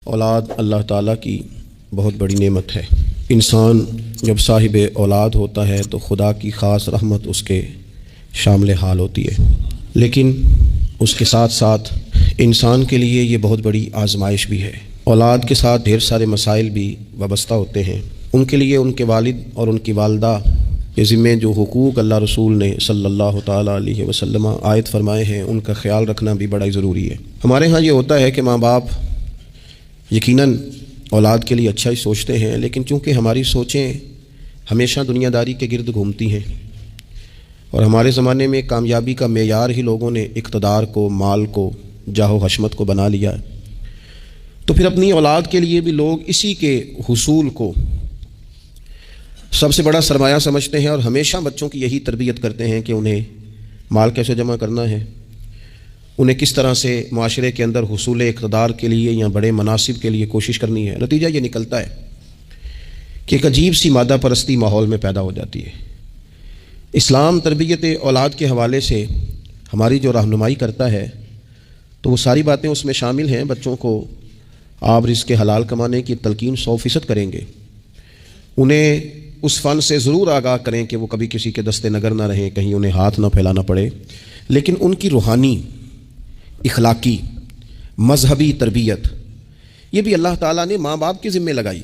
اولاد اللہ تعالیٰ کی بہت بڑی نعمت ہے۔ انسان جب صاحب اولاد ہوتا ہے تو خدا کی خاص رحمت اس کے شامل حال ہوتی ہے، لیکن اس کے ساتھ ساتھ انسان کے لیے یہ بہت بڑی آزمائش بھی ہے۔ اولاد کے ساتھ ڈھیر سارے مسائل بھی وابستہ ہوتے ہیں۔ ان کے لیے ان کے والد اور ان کی والدہ کے ذمے جو حقوق اللہ رسول نے صلی اللہ تعالیٰ علیہ وسلم عائد فرمائے ہیں ان کا خیال رکھنا بھی بڑا ہی ضروری ہے۔ ہمارے ہاں یہ ہوتا ہے کہ ماں باپ یقیناً اولاد کے لیے اچھا ہی سوچتے ہیں، لیکن چونکہ ہماری سوچیں ہمیشہ دنیا داری کے گرد گھومتی ہیں اور ہمارے زمانے میں کامیابی کا معیار ہی لوگوں نے اقتدار کو، مال کو، جاہ و حشمت کو بنا لیا ہے، تو پھر اپنی اولاد کے لیے بھی لوگ اسی کے حصول کو سب سے بڑا سرمایہ سمجھتے ہیں اور ہمیشہ بچوں کی یہی تربیت کرتے ہیں کہ انہیں مال کیسے جمع کرنا ہے، انہیں کس طرح سے معاشرے کے اندر حصول اقتدار کے لیے یا بڑے مناصب کے لیے کوشش کرنی ہے۔ نتیجہ یہ نکلتا ہے کہ ایک عجیب سی مادہ پرستی ماحول میں پیدا ہو جاتی ہے۔ اسلام تربیت اولاد کے حوالے سے ہماری جو رہنمائی کرتا ہے تو وہ ساری باتیں اس میں شامل ہیں۔ بچوں کو آپ رزق حلال کمانے کی تلقین 100% کریں گے، انہیں اس فن سے ضرور آگاہ کریں کہ وہ کبھی کسی کے دستے نگر نہ رہیں، کہیں انہیں ہاتھ نہ پھیلانا پڑے، لیکن ان کی روحانی، اخلاقی، مذہبی تربیت یہ بھی اللہ تعالیٰ نے ماں باپ کے ذمے لگائی۔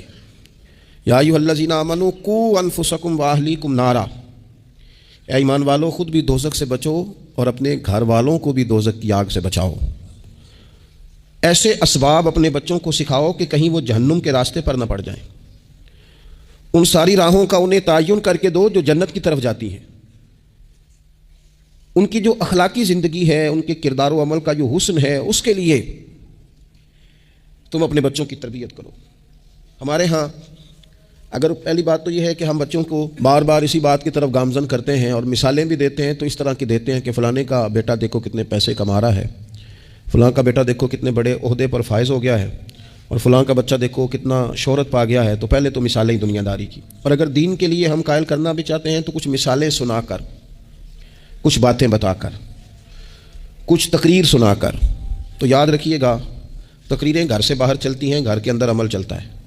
یا ایھا الذین آمنوا قوا انفسکم واہلیکم نارا، اے ایمان والو خود بھی دوزخ سے بچو اور اپنے گھر والوں کو بھی دوزخ کی آگ سے بچاؤ۔ ایسے اسباب اپنے بچوں کو سکھاؤ کہ کہیں وہ جہنم کے راستے پر نہ پڑ جائیں۔ ان ساری راہوں کا انہیں تعین کر کے دو جو جنت کی طرف جاتی ہیں۔ ان کی جو اخلاقی زندگی ہے، ان کے کردار و عمل کا جو حسن ہے، اس کے لیے تم اپنے بچوں کی تربیت کرو۔ ہمارے ہاں اگر پہلی بات تو یہ ہے کہ ہم بچوں کو بار بار اسی بات کی طرف گامزن کرتے ہیں اور مثالیں بھی دیتے ہیں تو اس طرح کی دیتے ہیں کہ فلانے کا بیٹا دیکھو کتنے پیسے کما رہا ہے، فلاں کا بیٹا دیکھو کتنے بڑے عہدے پر فائز ہو گیا ہے، اور فلاں کا بچہ دیکھو کتنا شہرت پا گیا ہے۔ تو پہلے تو مثالیں ہی دنیا داری کی، اور اگر دین کے لیے ہم قائل کرنا بھی چاہتے ہیں تو کچھ مثالیں سنا کر، کچھ باتیں بتا کر، کچھ تقریر سنا کر۔ تو یاد رکھیے گا تقریریں گھر سے باہر چلتی ہیں، گھر کے اندر عمل چلتا ہے۔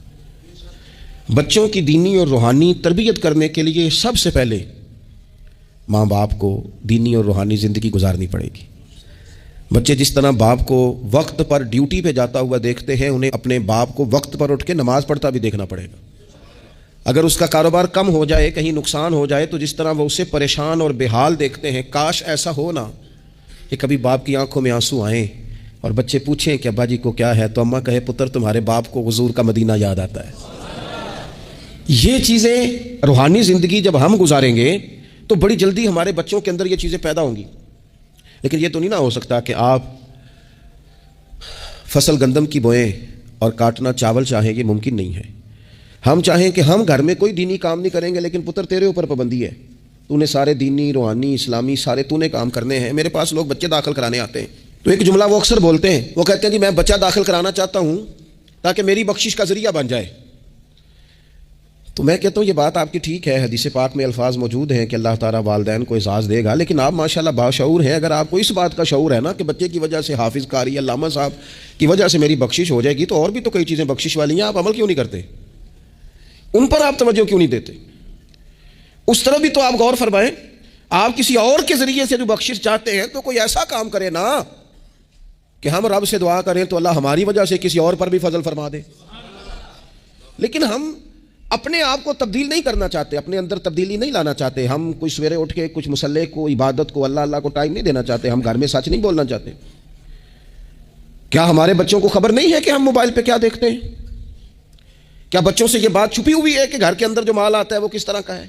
بچوں کی دینی اور روحانی تربیت کرنے کے لیے سب سے پہلے ماں باپ کو دینی اور روحانی زندگی گزارنی پڑے گی۔ بچے جس طرح باپ کو وقت پر ڈیوٹی پہ جاتا ہوا دیکھتے ہیں، انہیں اپنے باپ کو وقت پر اٹھ کے نماز پڑھتا بھی دیکھنا پڑے گا۔ اگر اس کا کاروبار کم ہو جائے، کہیں نقصان ہو جائے، تو جس طرح وہ اسے پریشان اور بے حال دیکھتے ہیں، کاش ایسا ہو نا کہ کبھی باپ کی آنکھوں میں آنسو آئیں اور بچے پوچھیں کہ ابا جی کو کیا ہے، تو اماں کہے پتر تمہارے باپ کو حضور کا مدینہ یاد آتا ہے۔ یہ چیزیں روحانی زندگی جب ہم گزاریں گے تو بڑی جلدی ہمارے بچوں کے اندر یہ چیزیں پیدا ہوں گی۔ لیکن یہ تو نہیں نہ ہو سکتا کہ آپ فصل گندم کی بوئیں اور کاٹنا چاول چاہیں، یہ ممکن نہیں ہے۔ ہم چاہیں کہ ہم گھر میں کوئی دینی کام نہیں کریں گے، لیکن پتر تیرے اوپر پابندی ہے، تو نے سارے دینی، روحانی، اسلامی سارے تو نے کام کرنے ہیں۔ میرے پاس لوگ بچے داخل کرانے آتے ہیں تو ایک جملہ وہ اکثر بولتے ہیں، وہ کہتے ہیں جی میں بچہ داخل کرانا چاہتا ہوں تاکہ میری بخشش کا ذریعہ بن جائے۔ تو میں کہتا ہوں یہ بات آپ کی ٹھیک ہے، حدیث پاک میں الفاظ موجود ہیں کہ اللہ تعالیٰ والدین کو اعزاز دے گا، لیکن آپ ماشاءاللہ باشعور ہیں۔ اگر آپ کو اس بات کا شعور ہے نا کہ بچے کی وجہ سے، حافظ قاری علامہ صاحب کی وجہ سے میری بخشش ہو جائے گی، تو اور بھی تو کئی چیزیں بخشش والی ہیں، آپ عمل کیوں نہیں کرتے؟ ان پر آپ توجہ کیوں نہیں دیتے؟ اس طرف بھی تو آپ غور فرمائیں۔ آپ کسی اور کے ذریعے سے جو بخشش چاہتے ہیں تو کوئی ایسا کام کرے نا کہ ہم رب سے دعا کریں تو اللہ ہماری وجہ سے کسی اور پر بھی فضل فرما دے۔ لیکن ہم اپنے آپ کو تبدیل نہیں کرنا چاہتے، اپنے اندر تبدیلی نہیں لانا چاہتے۔ ہم کوئی سویرے اٹھ کے کچھ مصلے کو، عبادت کو، اللہ کو ٹائم نہیں دینا چاہتے، ہم گھر میں سچ نہیں بولنا چاہتے۔ کیا ہمارے بچوں کو خبر نہیں ہے کہ ہم موبائل پہ کیا دیکھتے ہیں؟ کیا بچوں سے یہ بات چھپی ہوئی ہے کہ گھر کے اندر جو مال آتا ہے وہ کس طرح کا ہے؟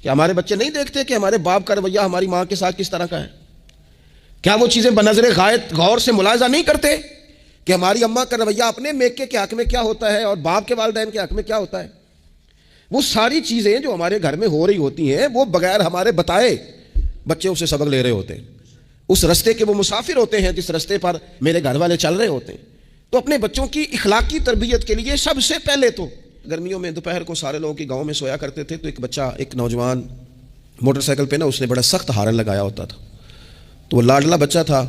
کیا ہمارے بچے نہیں دیکھتے کہ ہمارے باپ کا رویہ ہماری ماں کے ساتھ کس طرح کا ہے؟ کیا وہ چیزیں بنظر غائب غور سے ملاحظہ نہیں کرتے کہ ہماری اماں کا رویہ اپنے میکے کے حق میں کیا ہوتا ہے اور باپ کے والدین کے حق میں کیا ہوتا ہے؟ وہ ساری چیزیں جو ہمارے گھر میں ہو رہی ہوتی ہیں وہ بغیر ہمارے بتائے بچے اسے سبق لے رہے ہوتے ہیں، اس رستے کے وہ مسافر ہوتے ہیں جس رستے پر میرے گھر والے چل رہے ہوتے ہیں۔ تو اپنے بچوں کی اخلاقی تربیت کے لیے سب سے پہلے تو گرمیوں میں دوپہر کو سارے لوگ کی گاؤں میں سویا کرتے تھے، تو ایک بچہ، ایک نوجوان موٹر سائیکل پہ نا، اس نے بڑا سخت ہارن لگایا ہوتا تھا، تو وہ لاڈلا بچہ تھا،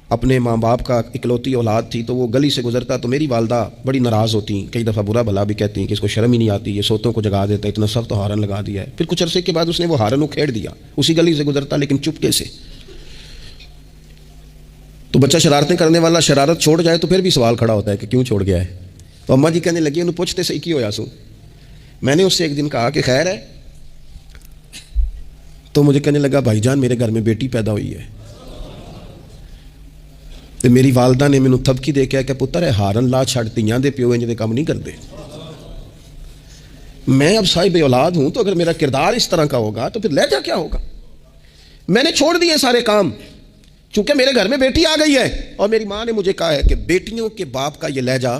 اپنے ماں باپ کا اکلوتی اولاد تھی تو وہ گلی سے گزرتا تو میری والدہ بڑی ناراض ہوتی، کئی دفعہ برا بھلا بھی کہتی ہیں کہ اس کو شرم ہی نہیں آتی، یہ سوتوں کو جگا دیتا ہے، اتنا سخت ہارن لگا دیا ہے۔ پھر کچھ عرصے کے بعد اس نے وہ ہارن اکھیڑ دیا، اسی گلی سے گزرتا لیکن چپکے سے۔ تو بچہ شرارتیں کرنے والا شرارت چھوڑ جائے تو پھر بھی سوال کھڑا ہوتا ہے کہ کیوں چھوڑ گیا ہے؟ تو اماں جی کہنے لگی انہوں پوچھتے صحیح کی ہویا سو۔ میں نے اس سے ایک دن کہا کہ خیر ہے، تو مجھے کہنے لگا بھائی جان میرے گھر میں بیٹی پیدا ہوئی ہے۔ تو میری والدہ نے مینوں تھبکی دے کے کہ پتر ہے ہارن لا چھڑ تیاں دے پیو انج دے کام نہیں کرتے۔ میں اب صاحب اولاد ہوں تو اگر میرا کردار اس طرح کا ہوگا تو پھر لہجہ کیا ہوگا؟ میں نے چھوڑ دیے سارے کام، چونکہ میرے گھر میں بیٹی آ گئی ہے اور میری ماں نے مجھے کہا ہے کہ بیٹیوں کے باپ کا یہ لہجہ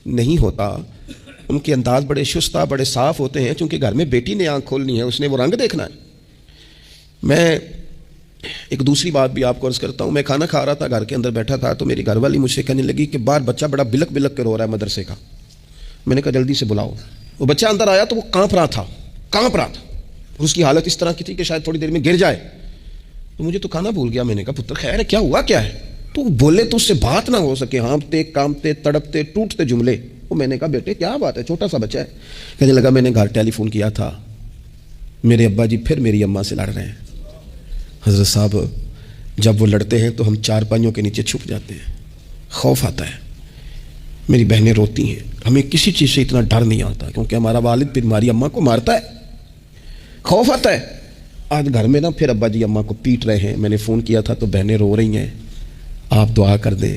نہیں ہوتا، ان کے انداز بڑے شستہ بڑے صاف ہوتے ہیں، چونکہ گھر میں بیٹی نے آنکھ کھولنی ہے، اس نے وہ رنگ دیکھنا ہے۔ میں ایک دوسری بات بھی آپ کو عرض کرتا ہوں، میں کھانا کھا رہا تھا، گھر کے اندر بیٹھا تھا، تو میری گھر والی مجھ سے کہنے لگی کہ باہر بچہ بڑا بلک بلک کے رو رہا ہے مدرسے کا۔ میں نے کہا جلدی سے بلاؤ۔ وہ بچہ اندر آیا تو وہ کانپ رہا تھا، اور اس کی حالت اس طرح کی تھی کہ شاید تھوڑی دیر میں گر جائے۔ تو مجھے تو کھانا بھول گیا، میں نے کہا پتر خیر ہے، کیا ہوا کیا ہے؟ تو بولے تو اس سے بات نہ ہو سکے، ہانپتے کامتے تڑپتے ٹوٹتے جملے۔ وہ میں نے کہا بیٹے کیا بات ہے، چھوٹا سا بچہ ہے۔ کہنے لگا میں نے گھر ٹیلی فون کیا تھا، میرے ابا جی پھر میری اماں سے لڑ رہے ہیں۔ حضرت صاحب جب وہ لڑتے ہیں تو ہم چارپائیوں کے نیچے چھپ جاتے ہیں، خوف آتا ہے، میری بہنیں روتی ہیں، ہمیں کسی چیز سے اتنا ڈر نہیں آتا کیونکہ ہمارا والد پھر ہماری اماں کو مارتا ہے، خوف آتا ہے۔ آج گھر میں نا پھر ابا جی اماں کو پیٹ رہے ہیں، میں نے فون کیا تھا تو بہنیں رو رہی ہیں، آپ دعا کر دیں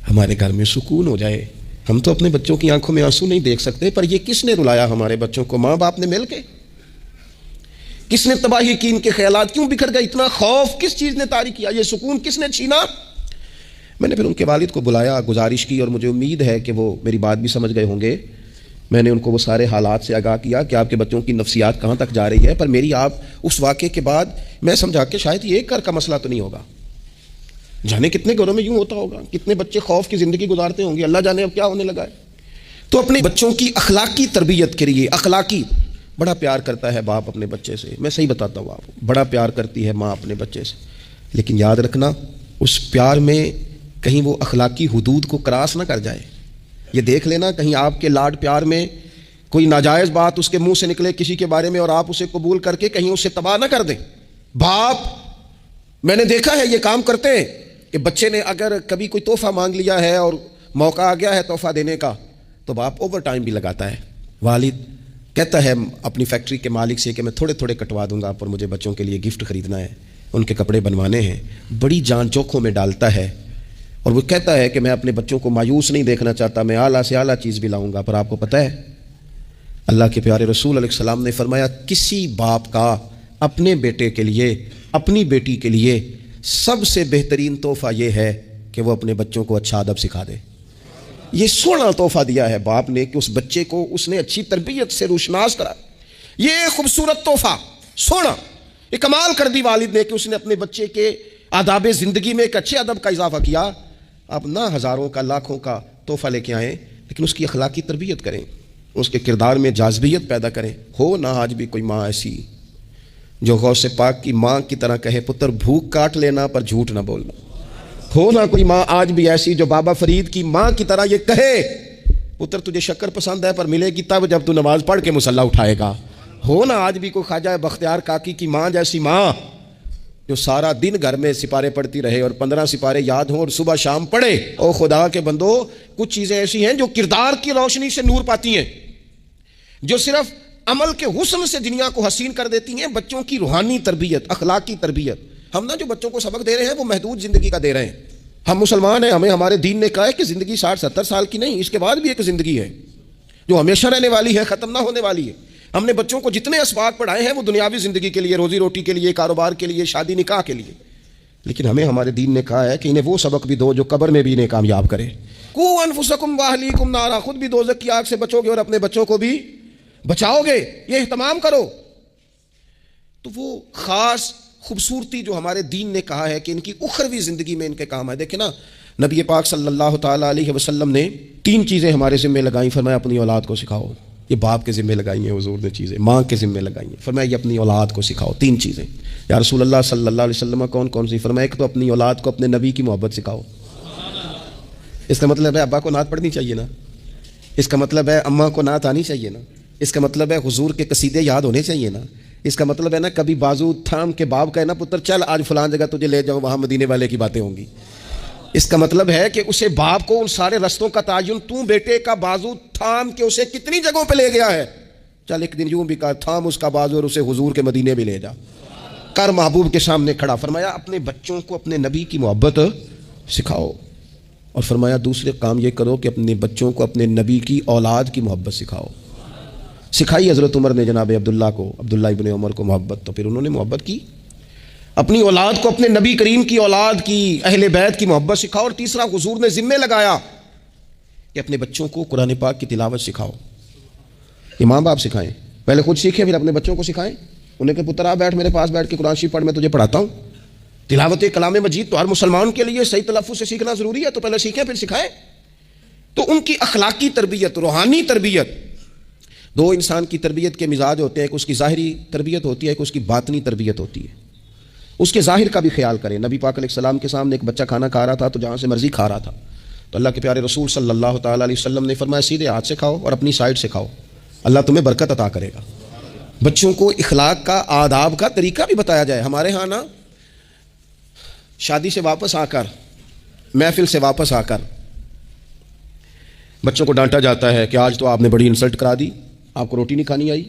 ہمارے گھر میں سکون ہو جائے۔ ہم تو اپنے بچوں کی آنکھوں میں آنسو نہیں دیکھ سکتے، پر یہ کس نے رلایا ہمارے بچوں کو؟ ماں باپ نے مل کے؟ کس نے تباہی کی؟ ان کے خیالات کیوں بکھر گئے؟ اتنا خوف کس چیز نے طاری کیا؟ یہ سکون کس نے چھینا؟ میں نے پھر ان کے والد کو بلایا، گزارش کی، اور مجھے امید ہے کہ وہ میری بات بھی سمجھ گئے ہوں گے۔ میں نے ان کو وہ سارے حالات سے آگاہ کیا کہ آپ کے بچوں کی نفسیات کہاں تک جا رہی ہے، پر میری آپ اس واقعے کے بعد میں سمجھا کہ شاید یہ ایک گھر کا مسئلہ تو نہیں ہوگا، جانے کتنے گھروں میں یوں ہوتا ہوگا، کتنے بچے خوف کی زندگی گزارتے ہوں گے، اللہ جانے اب کیا ہونے لگا ہے۔ تو اپنے بچوں کی اخلاقی تربیت کے لیے، اخلاقی بڑا پیار کرتا ہے باپ اپنے بچے سے، میں صحیح بتاتا ہوں آپ کو، بڑا پیار کرتی ہے ماں اپنے بچے سے، لیکن یاد رکھنا اس پیار میں کہیں وہ اخلاقی حدود کو کراس نہ کر جائے۔ یہ دیکھ لینا کہیں آپ کے لاڈ پیار میں کوئی ناجائز بات اس کے منہ سے نکلے کسی کے بارے میں اور آپ اسے قبول کر کے کہیں اسے تباہ نہ کر دیں۔ باپ میں نے دیکھا ہے یہ کام کرتے ہیں کہ بچے نے اگر کبھی کوئی تحفہ مانگ لیا ہے اور موقع آ گیا ہے تحفہ دینے کا تو باپ اوور ٹائم بھی لگاتا ہے۔ والد کہتا ہے اپنی فیکٹری کے مالک سے کہ میں تھوڑے تھوڑے کٹوا دوں گا، پر مجھے بچوں کے لیے گفٹ خریدنا ہے، ان کے کپڑے بنوانے ہیں، بڑی جان جوکھوں میں ڈالتا ہے، اور وہ کہتا ہے کہ میں اپنے بچوں کو مایوس نہیں دیکھنا چاہتا، میں اعلیٰ سے اعلیٰ چیز بھی لاؤں گا۔ پر آپ کو پتہ ہے اللہ کے پیارے رسول علیہ السلام نے فرمایا کسی باپ کا اپنے بیٹے کے لیے، اپنی بیٹی کے لیے سب سے بہترین تحفہ یہ ہے کہ وہ اپنے بچوں کو اچھا ادب سکھا دے۔ یہ سونا تحفہ دیا ہے باپ نے کہ اس بچے کو اس نے اچھی تربیت سے روشناس کرا، یہ خوبصورت تحفہ سونا، یہ کمال کر دی والد نے کہ اس نے اپنے بچے کے آداب زندگی میں ایک اچھے ادب کا اضافہ کیا۔ آپ نہ ہزاروں کا لاکھوں کا تحفہ لے کے آئیں لیکن اس کی اخلاقی تربیت کریں، اس کے کردار میں جاذبیت پیدا کریں۔ ہو نہ آج بھی کوئی ماں ایسی جو غوث پاک کی ماں کی طرح کہے پتر بھوک کاٹ لینا پر جھوٹ نہ بولنا۔ ہو نہ کوئی ماں آج بھی ایسی جو بابا فرید کی ماں کی طرح یہ کہے پتر تجھے شکر پسند ہے پر ملے گی تب جب تو نماز پڑھ کے مصلی اٹھائے گا۔ ہو نہ آج بھی کوئی خواجہ بختیار کاکی کی ماں جیسی ماں جو سارا دن گھر میں سپارے پڑھتی رہے اور 15 سپارے یاد ہوں اور صبح شام پڑھے۔ او خدا کے بندو، کچھ چیزیں ایسی ہیں جو کردار کی روشنی سے نور پاتی ہیں، جو صرف عمل کے حسن سے دنیا کو حسین کر دیتی ہیں۔ بچوں کی روحانی تربیت، اخلاقی تربیت، ہم نا جو بچوں کو سبق دے رہے ہیں وہ محدود زندگی کا دے رہے ہیں۔ ہم مسلمان ہیں، ہمیں ہمارے دین نے کہا ہے کہ زندگی 60-70 سال کی نہیں، اس کے بعد بھی ایک زندگی ہے جو ہمیشہ رہنے والی ہے، ختم نہ ہونے والی ہے۔ ہم نے بچوں کو جتنے اسباق پڑھائے ہیں وہ دنیاوی زندگی کے لیے، روزی روٹی کے لیے، کاروبار کے لیے، شادی نکاح کے لیے، لیکن ہمیں ہمارے دین نے کہا ہے کہ انہیں وہ سبق بھی دو جو قبر میں بھی انہیں کامیاب کرے۔ قوا انفسکم واہلیکم نارا، خود بھی دوزخ کی آگ سے بچو گے اور اپنے بچوں کو بھی بچاؤ گے، یہ اہتمام کرو۔ تو وہ خاص خوبصورتی جو ہمارے دین نے کہا ہے کہ ان کی اخروی زندگی میں ان کے کام ہے۔ دیکھیں نا، نبی پاک صلی اللہ تعالیٰ علیہ وسلم نے 3 چیزیں ہمارے ذمہ لگائیں، فرمایا اپنی اولاد کو سکھاؤ۔ یہ باپ کے ذمے لگائی ہیں حضور نے چیزیں، ماں کے ذمے لگائی ہیں. فرمایا یہ اپنی اولاد کو سکھاؤ 3 چیزیں. یا رسول اللہ صلی اللہ علیہ وسلم کون کون سی؟ فرمایا ایک تو اپنی اولاد کو اپنے نبی کی محبت سکھاؤ. اس کا مطلب ہے ابا کو نعت پڑھنی چاہیے نا، اس کا مطلب ہے اماں کو نعت آنی چاہیے نا، اس کا مطلب ہے حضور کے قصیدے یاد ہونے چاہیے نا، اس کا مطلب ہے نا کبھی بازو تھام کے باپ کا ہے نا پتر چل آج فلان جگہ تجھے لے جاؤں، وہاں مدینے والے کی باتیں ہوں گی. اس کا مطلب ہے کہ اسے باپ کو ان سارے رستوں کا تعین تو بیٹے کا بازو تھام کے اسے کتنی جگہوں پہ لے گیا ہے. چل ایک دن یوں بھی کہا تھام اس کا بازو اور اسے حضور کے مدینے بھی لے جا، کر محبوب کے سامنے کھڑا. فرمایا اپنے بچوں کو اپنے نبی کی محبت سکھاؤ، اور فرمایا دوسرے کام یہ کرو کہ اپنے بچوں کو اپنے نبی کی اولاد کی محبت سکھاؤ. سکھائی حضرت عمر نے جناب عبداللہ کو، عبداللہ ابن عمر کو محبت، تو پھر انہوں نے محبت کی. اپنی اولاد کو اپنے نبی کریم کی اولاد کی، اہل بیت کی محبت سکھاؤ. اور تیسرا حضور نے ذمہ لگایا کہ اپنے بچوں کو قرآن پاک کی تلاوت سکھاؤ. یہ ماں باپ سکھائیں، پہلے خود سیکھیں پھر اپنے بچوں کو سکھائیں. انہیں کہ پتر آ بیٹھ میرے پاس بیٹھ کے قرآن شریف پڑھ، میں تجھے پڑھاتا ہوں. تلاوت کلام مجید تو ہر مسلمان کے لیے صحیح تلفظ سے سیکھنا ضروری ہے، تو پہلے سیکھیں پھر سکھائیں. تو ان کی اخلاقی تربیت، روحانی تربیت، 2 انسان کی تربیت کے مزاج ہوتے ہیں، ایک اس کی ظاہری تربیت ہوتی ہے، ایک اس کی باطنی تربیت ہوتی ہے. اس کے ظاہر کا بھی خیال کریں. نبی پاک علیہ السلام کے سامنے ایک بچہ کھانا کھا رہا تھا تو جہاں سے مرضی کھا رہا تھا، تو اللہ کے پیارے رسول صلی اللہ تعالیٰ علیہ وسلم نے فرمایا سیدھے ہاتھ سے کھاؤ اور اپنی سائڈ سے کھاؤ، اللہ تمہیں برکت عطا کرے گا. بچوں کو اخلاق کا، آداب کا طریقہ بھی بتایا جائے. ہمارے ہاں نا شادی سے واپس آ کر، محفل سے واپس آ کر بچوں کو ڈانٹا جاتا ہے کہ آج تو آپ نے بڑی انسلٹ کرا دی، آپ کو روٹی نہیں کھانی آئی.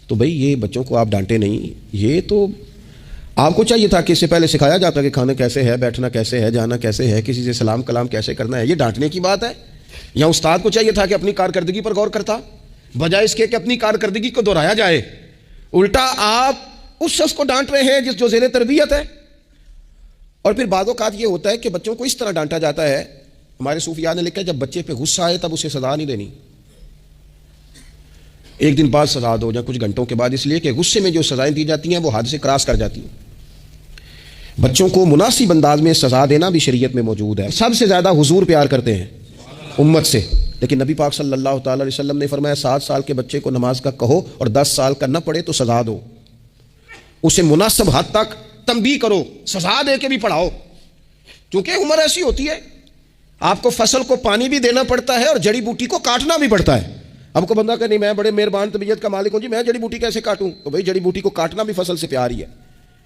تو بھئی یہ بچوں کو آپ ڈانٹے نہیں، یہ تو آپ کو چاہیے تھا کہ اس سے پہلے سکھایا جاتا کہ کھانا کیسے ہے، بیٹھنا کیسے ہے، جانا کیسے ہے، کسی سے سلام کلام کیسے کرنا ہے. یہ ڈانٹنے کی بات ہے؟ یا استاد کو چاہیے تھا کہ اپنی کارکردگی پر غور کرتا، بجائے اس کے کہ اپنی کارکردگی کو دہرایا جائے. الٹا آپ اس شخص کو ڈانٹ رہے ہیں جو زیر تربیت ہے. اور پھر بعض اوقات یہ ہوتا ہے کہ بچوں کو اس طرح ڈانٹا جاتا ہے، ہمارے صوفیاء نے لکھا ہے جب بچے پہ غصہ آئے تب اسے سزا نہیں دینی، ایک دن بعد سزا دو یا کچھ گھنٹوں کے بعد، اس لیے کہ غصے میں جو سزائیں دی جاتی ہیں وہ حد سے کراس کر جاتی ہیں. بچوں کو مناسب انداز میں سزا دینا بھی شریعت میں موجود ہے. سب سے زیادہ حضور پیار کرتے ہیں امت سے، لیکن نبی پاک صلی اللہ تعالی علیہ وسلم نے فرمایا 7 سال کے بچے کو نماز کا کہو اور 10 سال کا نہ پڑھے تو سزا دو. اسے مناسب حد تک تنبیہ کرو، سزا دے کے بھی پڑھاؤ، کیونکہ عمر ایسی ہوتی ہے آپ کو فصل کو پانی بھی دینا پڑتا ہے اور جڑی بوٹی کو کاٹنا بھی پڑتا ہے. اب کو بندہ کہ نہیں میں بڑے مہربان طبیعت کا مالک ہوں جی، میں جڑی بوٹی کیسے کاٹوں؟ تو بھائی جڑی بوٹی کو کاٹنا بھی فصل سے پیار ہی ہے،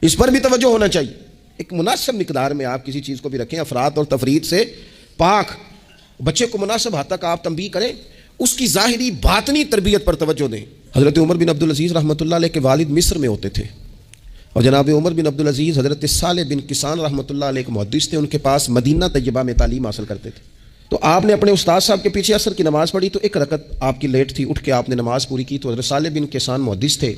اس پر بھی توجہ ہونا چاہیے. ایک مناسب مقدار میں آپ کسی چیز کو بھی رکھیں، افراط اور تفریط سے پاک. بچے کو مناسب حد تک آپ تنبیہ کریں، اس کی ظاہری باطنی تربیت پر توجہ دیں. حضرت عمر بن عبدالعزیز رحمۃ اللہ علیہ کے والد مصر میں ہوتے تھے، اور جناب عمر بن عبدالعزیز حضرت صالح بن کسان رحمۃ اللہ علیہ کے محدث تھے، ان کے پاس مدینہ طیبہ میں تعلیم حاصل کرتے تھے. تو آپ نے اپنے استاد صاحب کے پیچھے عصر کی نماز پڑھی تو 1 رکعت آپ کی لیٹ تھی، اٹھ کے آپ نے نماز پوری کی. تو حضرت صالح بن کسان محدث تھے،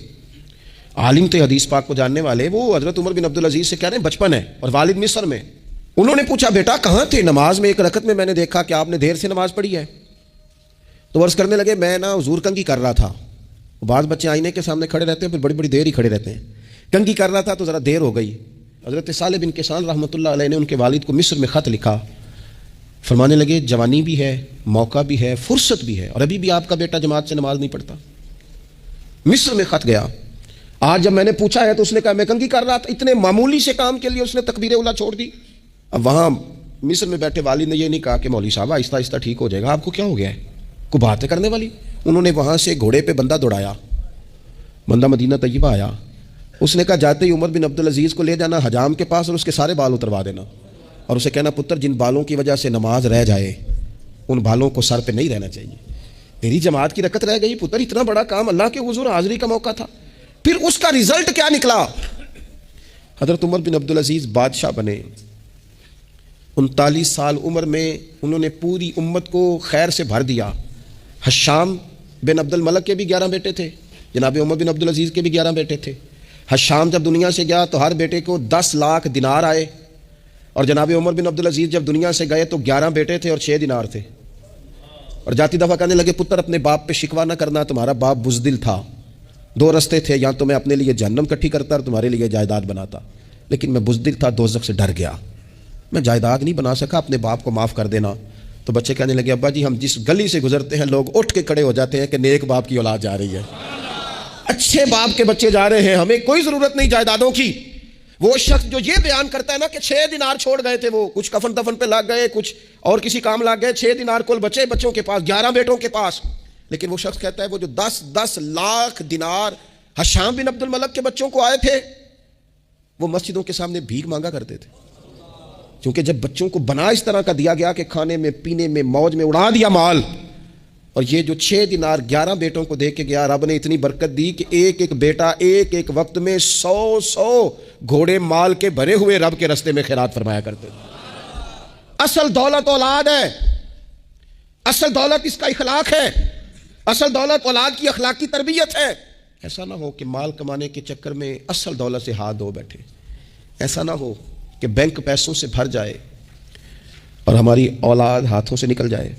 عالم تھے، حدیث پاک کو جاننے والے. وہ حضرت عمر بن عبدالعزیز سے کہہ رہے ہیں بچپن ہے اور والد مصر میں. انہوں نے پوچھا بیٹا کہاں تھے؟ نماز میں 1 رکعت میں نے دیکھا کہ آپ نے دیر سے نماز پڑھی ہے. تو عرض کرنے لگے میں نا حضور کنگھی کر رہا تھا. بعض بچے آئینے کے سامنے کھڑے رہتے ہیں پھر بڑی بڑی دیر ہی کھڑے رہتے ہیں. کنگھی کر رہا تھا تو ذرا دیر ہو گئی. حضرت صالح بن کسان رحمۃ اللہ علیہ نے ان کے والد کو مصر میں خط لکھا. فرمانے لگے جوانی بھی ہے، موقع بھی ہے، فرصت بھی ہے، اور ابھی بھی آپ کا بیٹا جماعت سے نماز نہیں پڑھتا. مصر میں خط گیا. آج جب میں نے پوچھا ہے تو اس نے کہا میں کنگھی کر رہا تھا. اتنے معمولی سے کام کے لیے اس نے تکبیر اولیٰ چھوڑ دی. اب وہاں مصر میں بیٹھے والد نے یہ نہیں کہا کہ مولوی صاحب آہستہ آہستہ ٹھیک ہو جائے گا، آپ کو کیا ہو گیا ہے، کوئی باتیں کرنے والی. انہوں نے وہاں سے گھوڑے پہ بندہ دوڑایا، بندہ مدینہ طیبہ آیا. اس نے کہا جاتے ہی عمر بن عبدالعزیز کو لے جانا حجام کے پاس اور اس کے سارے بال اتروا دینا، اور اسے کہنا پتر جن بالوں کی وجہ سے نماز رہ جائے ان بالوں کو سر پہ نہیں رہنا چاہیے. تیری جماعت کی رکعت رہ گئی پتر، اتنا بڑا کام، اللہ کے حضور حاضری کا موقع تھا. پھر اس کا رزلٹ کیا نکلا؟ حضرت عمر بن عبدالعزیز بادشاہ بنے. 39 سال عمر میں انہوں نے پوری امت کو خیر سے بھر دیا. حشام بن عبد الملک کے بھی 11 بیٹے تھے، جناب عمر بن عبدالعزیز کے بھی 11 بیٹے تھے. حشام جب دنیا سے گیا تو ہر بیٹے کو 10 لاکھ دینار آئے، اور جناب عمر بن عبدالعزیز جب دنیا سے گئے تو 11 بیٹے تھے اور 6 دینار تھے. اور جاتی دفعہ کہنے لگے پتر اپنے باپ پہ شکوہ نہ کرنا، تمہارا باپ بزدل تھا. 2 رستے تھے، یا تو میں اپنے لیے جہنم کٹھی کرتا اور تمہارے لیے جائیداد بناتا، لیکن میں بزدل تھا، دوزخ سے ڈر گیا، میں جائیداد نہیں بنا سکا، اپنے باپ کو معاف کر دینا. تو بچے کہنے لگے ابا جی ہم جس گلی سے گزرتے ہیں لوگ اٹھ کے کھڑے ہو جاتے ہیں کہ نیک باپ کی اولاد جا رہی ہے، اچھے باپ کے بچے جا رہے ہیں، ہمیں کوئی ضرورت نہیں جائیدادوں کی۔ وہ شخص جو یہ بیان کرتا ہے نا کہ 6 دینار چھوڑ گئے تھے، وہ کچھ کفن دفن پہ لگ گئے، کچھ اور کسی کام لگ گئے، 6 دینار کل بچے بچوں کے پاس، 11 بیٹوں کے پاس، لیکن وہ شخص کہتا ہے وہ جو 10 لاکھ دینار ہشام بن عبد الملک کے بچوں کو آئے تھے وہ مسجدوں کے سامنے بھیک مانگا کرتے تھے، کیونکہ جب بچوں کو بنا اس طرح کا دیا گیا کہ کھانے میں پینے میں موج میں اڑا دیا مال، اور یہ جو 6 دینار 11 بیٹوں کو دے کے گیا، رب نے اتنی برکت دی کہ ایک ایک بیٹا ایک ایک وقت میں 100 گھوڑے مال کے بھرے ہوئے رب کے رستے میں خیرات فرمایا کرتے تھے۔ اصل دولت اولاد ہے، اصل دولت اس کا اخلاق ہے، اصل دولت اولاد کی اخلاقی تربیت ہے۔ ایسا نہ ہو کہ مال کمانے کے چکر میں اصل دولت سے ہاتھ دھو بیٹھے، ایسا نہ ہو کہ بینک پیسوں سے بھر جائے اور ہماری اولاد ہاتھوں سے نکل جائے،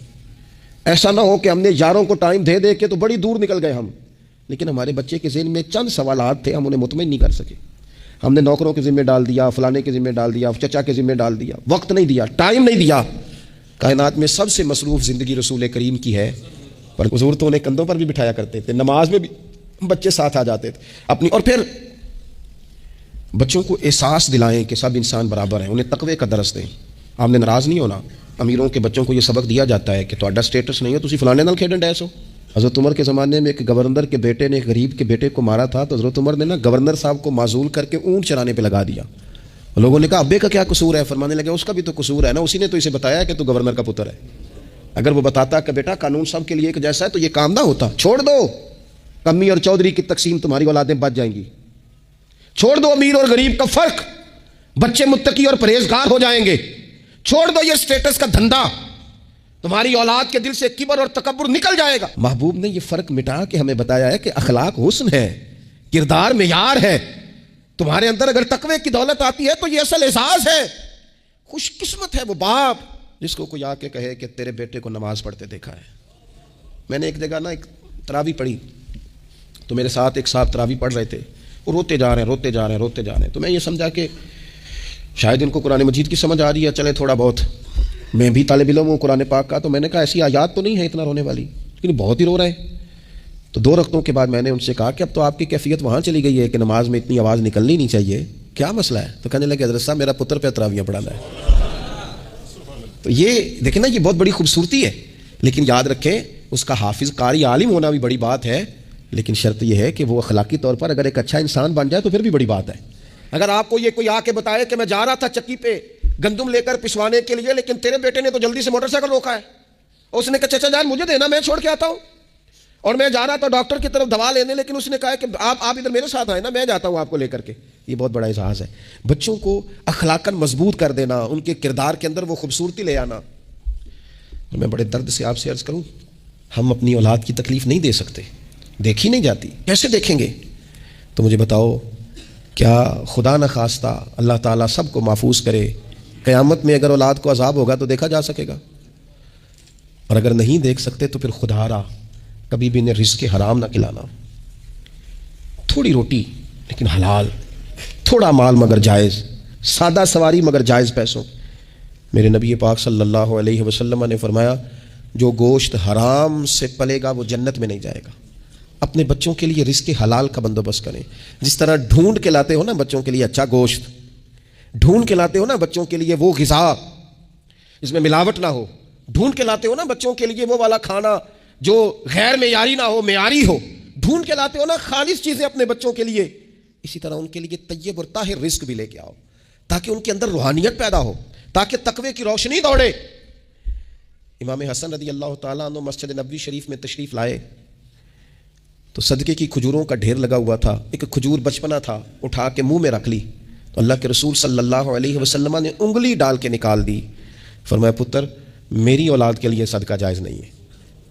ایسا نہ ہو کہ ہم نے یاروں کو ٹائم دے دے کے تو بڑی دور نکل گئے ہم، لیکن ہمارے بچے کے ذہن میں چند سوالات تھے، ہم انہیں مطمئن نہیں کر سکے، ہم نے نوکروں کے ذمہ ڈال دیا، فلانے کے ذمہ ڈال دیا، چچا کے ذمہ ڈال دیا، وقت نہیں دیا، ٹائم نہیں دیا۔ کائنات میں سب سے مصروف زندگی رسول کریم کی ہے، پر حضور تو انہیں کندھوں پر بھی بٹھایا کرتے تھے، نماز میں بھی بچے ساتھ آ جاتے تھے اپنی، اور پھر بچوں کو احساس دلائیں کہ سب انسان برابر ہیں، انہیں تقوی کا درس دیں۔ آپ نے ناراض نہیں ہونا، امیروں کے بچوں کو یہ سبق دیا جاتا ہے کہ تہاڈا سٹیٹس نہیں ہے تسی فلانے نال کھیڈن ڈے سو۔ حضرت عمر کے زمانے میں ایک گورنر کے بیٹے نے ایک غریب کے بیٹے کو مارا تھا، تو حضرت عمر نے نا گورنر صاحب کو معزول کر کے اونٹ چرانے پہ لگا دیا۔ لوگوں نے کہا ابے کا کیا قصور ہے؟ فرمانے لگے اس کا بھی تو قصور ہے نا، اسی نے تو اسے بتایا کہ تو گورنر کا پتر ہے۔ اگر وہ بتاتا کہ بیٹا قانون سب کے لیے ایک جیسا ہے تو یہ کام نہ ہوتا۔ چھوڑ دو کمی اور چودھری کی تقسیم، تمہاری اولادیں بچ جائیں گی۔ چھوڑ دو امیر اور غریب کا فرق، بچے متقی اور پرہیزگار ہو جائیں گے۔ چھوڑ دو یہ سٹیٹس کا دھندا، تمہاری اولاد کے دل سے کبر اور تکبر نکل جائے گا۔ محبوب نے یہ فرق مٹا کے ہمیں بتایا ہے کہ اخلاق حسن ہے، کردار معیار ہے۔ تمہارے اندر اگر تقوی کی دولت آتی ہے تو یہ اصل اعزاز ہے۔ خوش قسمت ہے وہ باپ جس کو کوئی آ کے کہے کہ تیرے بیٹے کو نماز پڑھتے دیکھا ہے۔ میں نے ایک جگہ نا ایک تراویح پڑھی تو میرے ساتھ ایک صاحب تراویح پڑھ رہے تھے، وہ روتے جا رہے ہیں، تو میں یہ سمجھا کہ شاید ان کو قرآن مجید کی سمجھ آ رہی ہے، چلے تھوڑا بہت میں بھی طالب علم ہوں قرآن پاک کا، تو میں نے کہا ایسی آیات تو نہیں ہے اتنا رونے والی، لیکن بہت ہی رو رہے ہیں۔ تو 2 رکعتوں کے بعد میں نے ان سے کہا کہ اب تو آپ کی کیفیت وہاں چلی گئی ہے کہ نماز میں اتنی آواز نکلنی نہیں چاہیے، کیا مسئلہ ہے؟ تو کہنے لگے حضرت صاحب میرا پتر پہ تراویح پڑھانا ہے۔ تو یہ دیکھیں نا، یہ بہت بڑی خوبصورتی ہے، لیکن یاد رکھیں اس کا حافظ قاری عالم ہونا بھی بڑی بات ہے، لیکن شرط یہ ہے کہ وہ اخلاقی طور پر اگر ایک اچھا انسان بن جائے تو پھر بھی بڑی بات ہے۔ اگر آپ کو یہ کوئی آ کے بتائے کہ میں جا رہا تھا چکی پہ گندم لے کر پسوانے کے لیے، لیکن تیرے بیٹے نے تو جلدی سے موٹر سائیکل روکا ہے، اس نے کہا چچا جان مجھے دینا میں چھوڑ کے آتا ہوں، اور میں جا رہا تھا ڈاکٹر کی طرف دوا لینے، لیکن اس نے کہا کہ آپ ادھر میرے ساتھ آئے نا، میں جاتا ہوں آپ کو لے کر کے۔ یہ بہت بڑا اعزاز ہے، بچوں کو اخلاقاً مضبوط کر دینا، ان کے کردار کے اندر وہ خوبصورتی لے آنا۔ میں بڑے درد سے آپ سے عرض کروں، ہم اپنی اولاد کی تکلیف نہیں دے سکتے، دیکھی نہیں جاتی، کیسے دیکھیں گے؟ تو مجھے بتاؤ، کیا خدا نہ خواستہ اللہ تعالیٰ سب کو محفوظ کرے، قیامت میں اگر اولاد کو عذاب ہوگا تو دیکھا جا سکے گا؟ اور اگر نہیں دیکھ سکتے تو پھر خدا را کبھی بھی انہیں رزق حرام نہ کھلانا، تھوڑی روٹی لیکن حلال، تھوڑا مال مگر جائز، سادہ سواری مگر جائز پیسوں۔ میرے نبی پاک صلی اللہ علیہ وسلم نے فرمایا جو گوشت حرام سے پلے گا وہ جنت میں نہیں جائے گا۔ اپنے بچوں کے لیے رزق حلال کا بندوبست کریں، جس طرح ڈھونڈ کے لاتے ہو نا بچوں کے لیے اچھا گوشت، ڈھونڈ کے لاتے ہو نا بچوں کے لیے وہ غذا جس میں ملاوٹ نہ ہو، ڈھونڈ کے لاتے ہو نا بچوں کے لیے وہ والا کھانا جو غیر معیاری نہ ہو، معیاری ہو، ڈھونڈ کے لاتے ہو نا خالص چیزیں اپنے بچوں کے لیے، اسی طرح ان کے لیے طیب اور طاہر رزق بھی لے کے آؤ تاکہ ان کے اندر روحانیت پیدا ہو، تاکہ تقوی کی روشنی دوڑے۔ امام حسن رضی اللہ تعالیٰ عنہ مسجد نبوی شریف میں تشریف لائے تو صدقے کی کھجوروں کا ڈھیر لگا ہوا تھا، ایک کھجور بچپنا تھا، اٹھا کے منہ میں رکھ لی تو اللہ کے رسول صلی اللہ علیہ وسلم نے انگلی ڈال کے نکال دی، فرمایا پتر میری اولاد کے لیے صدقہ جائز نہیں ہے۔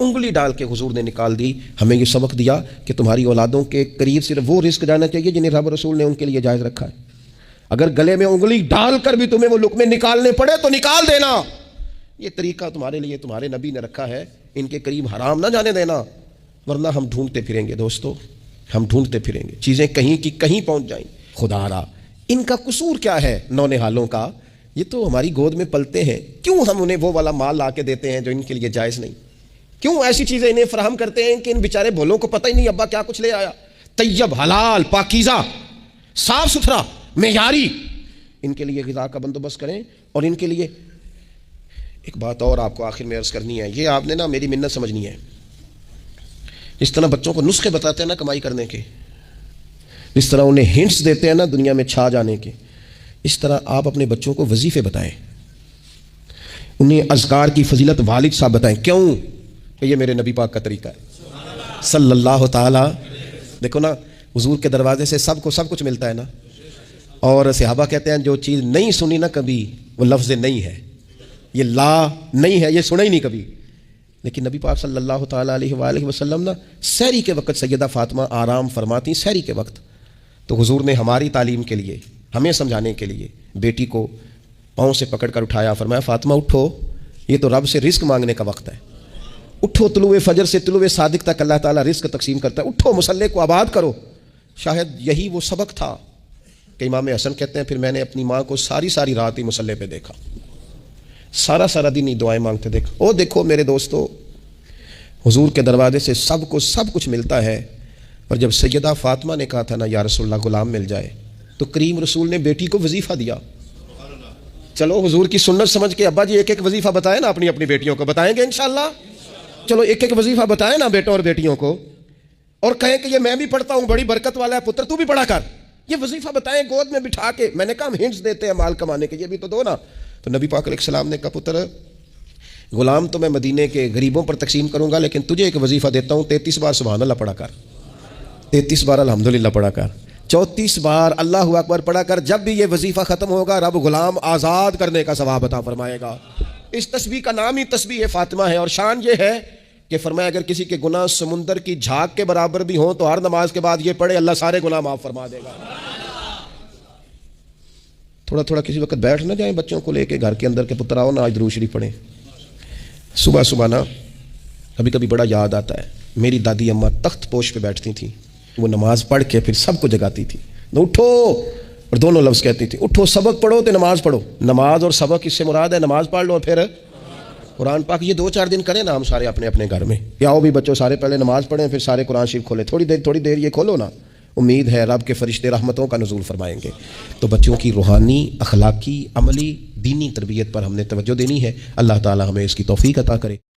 انگلی ڈال کے حضور نے نکال دی، ہمیں یہ سبق دیا کہ تمہاری اولادوں کے قریب صرف وہ رزق جانا چاہیے جنہیں رب رسول نے ان کے لیے جائز رکھا ہے۔ اگر گلے میں انگلی ڈال کر بھی تمہیں وہ لقمے نکالنے پڑے تو نکال دینا، یہ طریقہ تمہارے لیے تمہارے نبی نے رکھا ہے، ان کے قریب حرام نہ جانے دینا، ورنہ ہم ڈھونڈتے پھریں گے دوستو، ہم ڈھونڈتے پھریں گے، چیزیں کہیں کی کہیں پہنچ جائیں۔ خدا را ان کا قصور کیا ہے نونہالوں کا یہ تو ہماری گود میں پلتے ہیں، کیوں ہم انہیں وہ والا مال لا کے دیتے ہیں جو ان کے لیے جائز نہیں؟ کیوں ایسی چیزیں انہیں فراہم کرتے ہیں کہ ان بیچارے بھولوں کو پتہ ہی نہیں ابا کیا کچھ لے آیا؟ طیب، حلال، پاکیزہ، صاف ستھرا، معیاری ان کے لیے غذا کا بندوبست کریں۔ اور ان کے لیے ایک بات اور آپ کو آخر میں عرض کرنی ہے، یہ آپ نے نا میری منت سمجھنی ہے۔ اس طرح بچوں کو نسخے بتاتے ہیں نا کمائی کرنے کے، اس طرح انہیں ہنٹس دیتے ہیں نا دنیا میں چھا جانے کے، اس طرح آپ اپنے بچوں کو وظیفے بتائیں، انہیں اذکار کی فضیلت والد صاحب بتائیں۔ کیوں؟ کہ یہ میرے نبی پاک کا طریقہ ہے صلی اللہ تعالی۔ دیکھو نا، حضور کے دروازے سے سب کو سب کچھ ملتا ہے نا، اور صحابہ کہتے ہیں جو چیز نہیں سنی نا کبھی وہ لفظ نہیں ہے، یہ لا نہیں ہے، یہ سنا ہی نہیں کبھی۔ لیکن نبی پاک صلی اللہ تعالیٰ علیہ وآلہ وسلم نا سحری کے وقت سیدہ فاطمہ آرام فرماتی سحری کے وقت، تو حضور نے ہماری تعلیم کے لیے، ہمیں سمجھانے کے لیے بیٹی کو پاؤں سے پکڑ کر اٹھایا، فرمایا فاطمہ اٹھو، یہ تو رب سے رزق مانگنے کا وقت ہے، اٹھو، طلوع فجر سے طلوع صادق تک اللہ تعالیٰ رزق تقسیم کرتا ہے، اٹھو مصلے کو آباد کرو۔ شاید یہی وہ سبق تھا کہ امام حسن کہتے ہیں پھر میں نے اپنی ماں کو ساری رات ہی مصلے پہ دیکھا، سارا دن ہی دعائیں مانگتے دیکھا۔ او دیکھو میرے دوستو، حضور کے دروازے سے سب کو سب کچھ ملتا ہے، اور جب سیدہ فاطمہ نے کہا تھا نا یا رسول اللہ غلام مل جائے، تو کریم رسول نے بیٹی کو وظیفہ دیا۔ چلو حضور کی سنت سمجھ کے ابا جی ایک ایک وظیفہ بتائیں نا اپنی اپنی بیٹیوں کو، بتائیں گے انشاءاللہ؟ چلو ایک ایک وظیفہ بتائیں نا بیٹوں اور بیٹیوں کو، اور کہیں کہ یہ میں بھی پڑھتا ہوں، بڑی برکت والا ہے پتر، تو بھی پڑھا کر، یہ وظیفہ بتائیں گود میں بٹھا کے۔ میں نے کہا ہم ہنٹس دیتے ہیں مال کمانے کے، یہ بھی تو دو نا۔ تو نبی پاک علیہ السلام نے کہا پتر، غلام تو میں مدینے کے غریبوں پر تقسیم کروں گا، لیکن تجھے ایک وظیفہ دیتا ہوں، 33 بار سبحان اللہ پڑھا کر، 33 بار الحمدللہ پڑھا کر، 34 بار اللہ اکبر پڑھا کر۔ جب بھی یہ وظیفہ ختم ہوگا رب غلام آزاد کرنے کا ثواب عطا فرمائے گا۔ اس تسبیح کا نام ہی تسبیح فاطمہ ہے، اور شان یہ ہے کہ فرمایا اگر کسی کے گناہ سمندر کی جھاگ کے برابر بھی ہوں تو ہر نماز کے بعد یہ پڑھے، اللہ سارے گناہ معاف فرما دے گا۔ تھوڑا کسی وقت بیٹھ نہ جائیں بچوں کو لے کے گھر کے اندر کے پتر آؤ نا آج درود شریف پڑھیں۔ صبح نا کبھی کبھی بڑا یاد آتا ہے، میری دادی اماں تخت پوش پہ بیٹھتی تھیں، وہ نماز پڑھ کے پھر سب کو جگاتی تھی، اٹھو، اور دونوں لفظ کہتی تھی، اٹھو سبق پڑھو تو نماز پڑھو۔ نماز اور سبق اس سے مراد ہے نماز پڑھ لو اور پھر قرآن پاک، یہ 2-4 دن کریں نا ہم سارے اپنے اپنے گھر میں، یا آؤ بھی بچوں سارے پہلے نماز پڑھیں پھر سارے قرآن شریف کھولیں، تھوڑی دیر یہ کھولو نا، امید ہے رب کے فرشتے رحمتوں کا نزول فرمائیں گے۔ تو بچوں کی روحانی، اخلاقی، عملی، دینی تربیت پر ہم نے توجہ دینی ہے۔ اللہ تعالی ہمیں اس کی توفیق عطا کرے۔